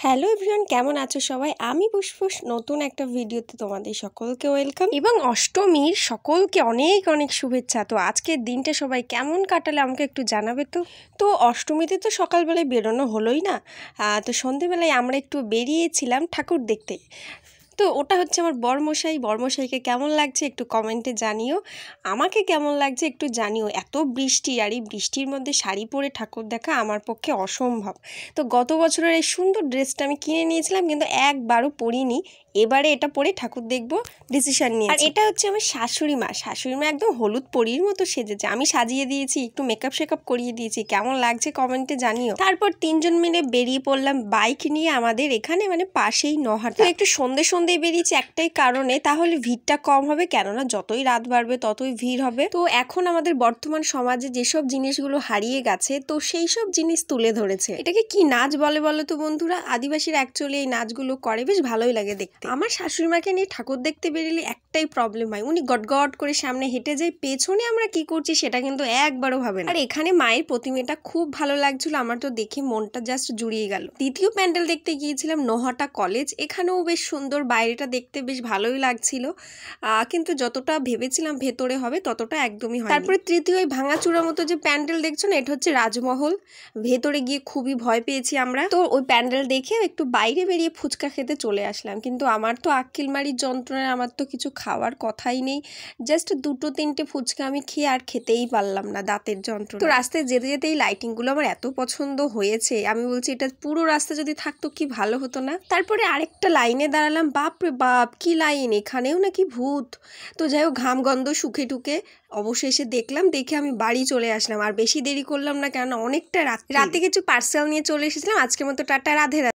Hello everyone, কেমন আছো সবাই? আমি পুষ্পুষ নতুন একটা ভিডিওতে তোমাদের সকলকে ওয়েলকাম এবং অষ্টমীর সকলকে অনেক অনেক শুভেচ্ছা। তো আজকের দিনটা সবাই কেমন কাটালে আমাকে একটু জানাবে। তো অষ্টমীতে তো সকালবেলায় বেরোনো হলোই না, তো সন্ধেবেলায় আমরা একটু বেরিয়েছিলাম ঠাকুর দেখতে। তো ওটা হচ্ছে আমার বরমশাইকে কেমন লাগছে একটু কমেন্টে জানিও, আমাকে কেমন লাগছে একটু জানিও। এত বৃষ্টি, আর এই বৃষ্টির মধ্যে শাড়ি পরে ঠাকুর দেখা আমার পক্ষে অসম্ভব। তো গত বছরের এই সুন্দর ড্রেসটা আমি কিনে নিয়েছিলাম, কিন্তু একবারও পরিনি। এবারে এটা পরে ঠাকুর দেখবো ডিসিশন নিয়ে। আর এটা হচ্ছে আমার শাশুড়ি মা একদম হলুদ পরীর মতো সেজেছে। আমি সাজিয়ে দিয়েছি, একটু মেকআপ করিয়ে দিয়েছি। কেমন লাগছে কমেন্টে জানিও। তারপর তিনজন মিলে বেরিয়ে পড়লাম বাইক নিয়ে আমাদের এখানে, মানে পাশেই নহাটা। একটু সন্ধে বেরিয়েছি একটাই কারণে, তাহলে ভিড়টা কম হবে, কেননা যতই রাত বাড়বে ততই ভিড় হবে। তো এখন আমাদের বর্তমান সমাজে যেসব জিনিসগুলো হারিয়ে গেছে, তো সেই সব জিনিস তুলে ধরেছে। এটাকে কি নাচ বলে বলো তো বন্ধুরা? আদিবাসীরা অ্যাকচুয়ালি এই নাচগুলো করে, বেশ ভালোই লাগে দেখতে। আমার শাশুড়ি মাকে নিয়ে ঠাকুর দেখতে বেরিয়ে একটাই প্রবলেম হয়, উনি গট করে সামনে হেঁটে যায়, পেছনে আমরা কি করছি সেটা কিন্তু একবারও ভাবে না। আর এখানে মায়ের প্রতিমাটা খুব ভালো লাগছিল, আমার তো দেখে মনটা জাস্ট জুড়িয়ে গেল। দ্বিতীয় প্যান্ডেল দেখতে গিয়েছিলাম নহাটা কলেজ, এখানেও বেশ সুন্দর, বাইরেটা দেখতে বেশ ভালোই লাগছিল, কিন্তু যতটা ভেবেছিলাম ভেতরে হবে ততটা একদমই হয়। তারপরে তৃতীয় ওই ভাঙাচুরা মতো যে প্যান্ডেল দেখছো না, এটা হচ্ছে রাজমহল। ভেতরে গিয়ে খুবই ভয় পেয়েছি আমরা। তো ওই প্যান্ডেল দেখে একটু বাইরে বেরিয়ে ফুচকা খেতে চলে আসলাম, কিন্তু আমার তো আক্কেলমারির যন্ত্রণায় আমার তো কিছু খাওয়ার কথাই নেই। জাস্ট 2-3টে ফুচকা আমি খেয়ে আর খেতেই পারলাম না, দাঁতের যন্ত্রণা। তো রাস্তায় যেতে যেতে এই লাইটিংগুলো আমার এত পছন্দ হয়েছে, আমি বলছি এটা পুরো রাস্তা যদি থাকতো কি ভালো হতো না। তারপরে আরেকটা লাইনে দাঁড়ালাম, বাপরে বাপ কি লাইন, এখানেও নাকি ভূত। তো যাই হোক, ঘাম গন্ধ শুকে টুকে অবশেষে দেখলাম, দেখে আমি বাড়ি চলে আসলাম। আর বেশি দেরি করলাম না, কেননা অনেকটা রাতে কিছু পার্সেল নিয়ে চলে এসেছিলাম। আজকের মতো টাটা, রাধে রাধে।